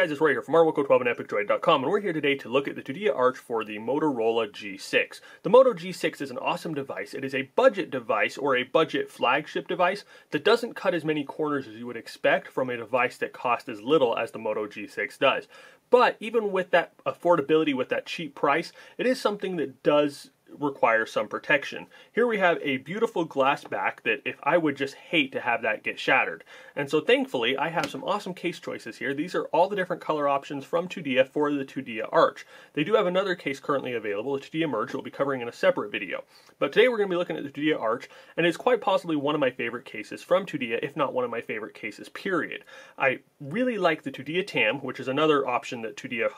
guys, it's Roy here from Moto12 and EpicDroid.com, and we're here today to look at the Tudia Arch for the Motorola G6. The Moto G6 is an awesome device. It is a budget device, or a budget flagship device, that doesn't cut as many corners as you would expect from a device that costs as little as the Moto G6 does. But even with that affordability, with that cheap price, it is something that does require some protection. Here we have a beautiful glass back that if I would just hate to have that get shattered. And so thankfully I have some awesome case choices here. These are all the different color options from Tudia for the Tudia Arch. They do have another case currently available, the Tudia Merge, we'll be covering in a separate video. But today we're going to be looking at the Tudia Arch, and it's quite possibly one of my favorite cases from Tudia, if not one of my favorite cases, period. I really like the Tudia Tam, which is another option that Tudia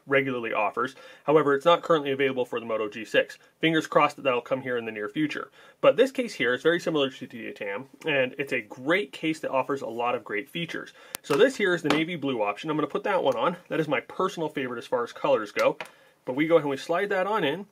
regularly offers. However, it's not currently available for the Moto G6. Fingers crossed that that'll come here in the near future. But this case here is very similar to Tudia Tam, and it's a great case that offers a lot of great features. So this here is the navy blue option. I'm going to put that one on. That is my personal favorite as far as colors go. But we go ahead and we slide that on in.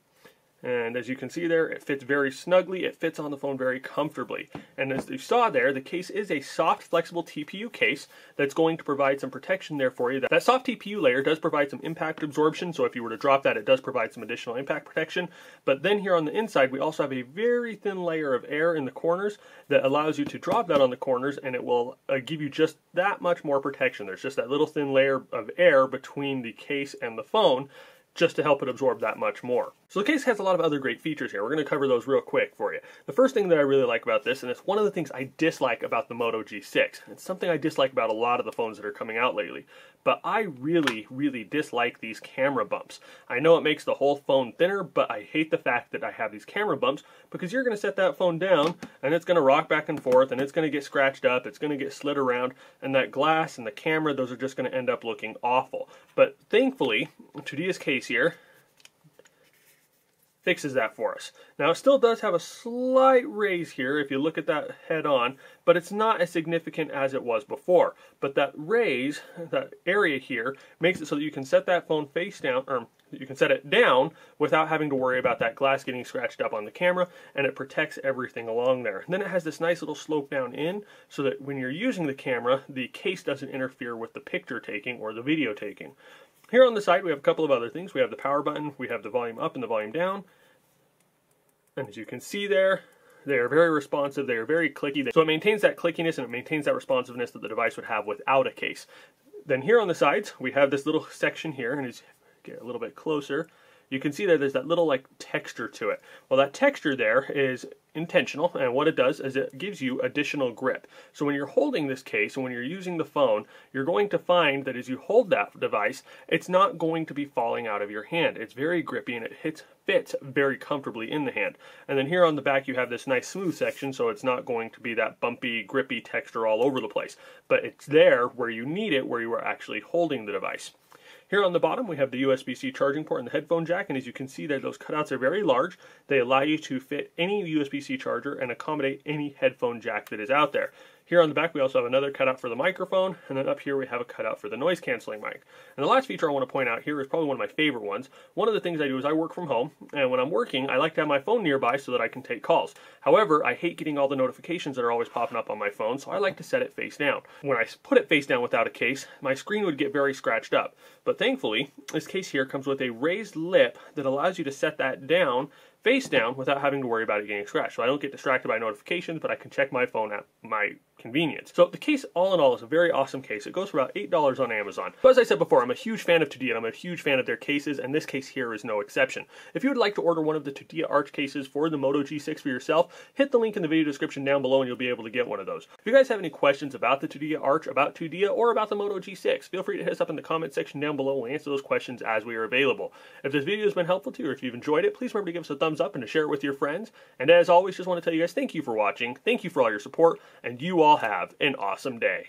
And as you can see there, it fits very snugly, it fits on the phone very comfortably. And as you saw there, the case is a soft, flexible TPU case that's going to provide some protection there for you. That soft TPU layer does provide some impact absorption, so if you were to drop that, it does provide some additional impact protection. But then here on the inside, we also have a very thin layer of air in the corners that allows you to drop that on the corners, and it will give you just that much more protection. There's just that little thin layer of air between the case and the phone, just to help it absorb that much more. So the case has a lot of other great features here. We're going to cover those real quick for you. The first thing that I really like about this, and it's one of the things I dislike about the Moto G6, it's something I dislike about a lot of the phones that are coming out lately, but I really, really dislike these camera bumps. I know it makes the whole phone thinner, but I hate the fact that I have these camera bumps, because you're going to set that phone down, and it's going to rock back and forth, and it's going to get scratched up, it's going to get slid around, and that glass and the camera, those are just going to end up looking awful. But thankfully, Tudia's case here fixes that for us. Now it still does have a slight raise here if you look at that head on, but it's not as significant as it was before. But that raise, that area here, makes it so that you can set that phone face down, or you can set it down without having to worry about that glass getting scratched up on the camera, and it protects everything along there. And then it has this nice little slope down in, so that when you're using the camera, the case doesn't interfere with the picture taking or the video taking. Here on the side we have a couple of other things. We have the power button, we have the volume up and the volume down. And as you can see there, they are very responsive, they are very clicky. So it maintains that clickiness and it maintains that responsiveness that the device would have without a case. Then here on the sides, we have this little section here, and as you get a little bit closer, you can see that there's that little like texture to it. Well, that texture there is intentional, and what it does is it gives you additional grip. So when you're holding this case and when you're using the phone, you're going to find that as you hold that device, it's not going to be falling out of your hand. It's very grippy and it fits very comfortably in the hand. And then here on the back you have this nice smooth section, so it's not going to be that bumpy, grippy texture all over the place. But it's there where you need it, where you are actually holding the device. Here on the bottom we have the USB-C charging port and the headphone jack, and as you can see that those cutouts are very large. They allow you to fit any USB-C charger and accommodate any headphone jack that is out there. Here on the back we also have another cutout for the microphone, and then up here we have a cutout for the noise cancelling mic. And the last feature I want to point out here is probably one of my favorite ones. One of the things I do is I work from home, and when I'm working I like to have my phone nearby so that I can take calls. However, I hate getting all the notifications that are always popping up on my phone, so I like to set it face down. When I put it face down without a case, my screen would get very scratched up. But thankfully, this case here comes with a raised lip that allows you to set that down face down without having to worry about it getting scratched. So I don't get distracted by notifications, but I can check my phone at my convenience. So the case, all in all, is a very awesome case. It goes for about $8 on Amazon. But as I said before, I'm a huge fan of Tudia, and I'm a huge fan of their cases, and this case here is no exception. If you would like to order one of the Tudia Arch cases for the Moto G6 for yourself, hit the link in the video description down below and you'll be able to get one of those. If you guys have any questions about the Tudia Arch, about Tudia, or about the Moto G6, feel free to hit us up in the comment section down below. We'll answer those questions as we are available. If this video has been helpful to you, or if you've enjoyed it, please remember to give us a thumbs up and to share it with your friends. And as always, just want to tell you guys, thank you for watching, thank you for all your support, and you all have an awesome day.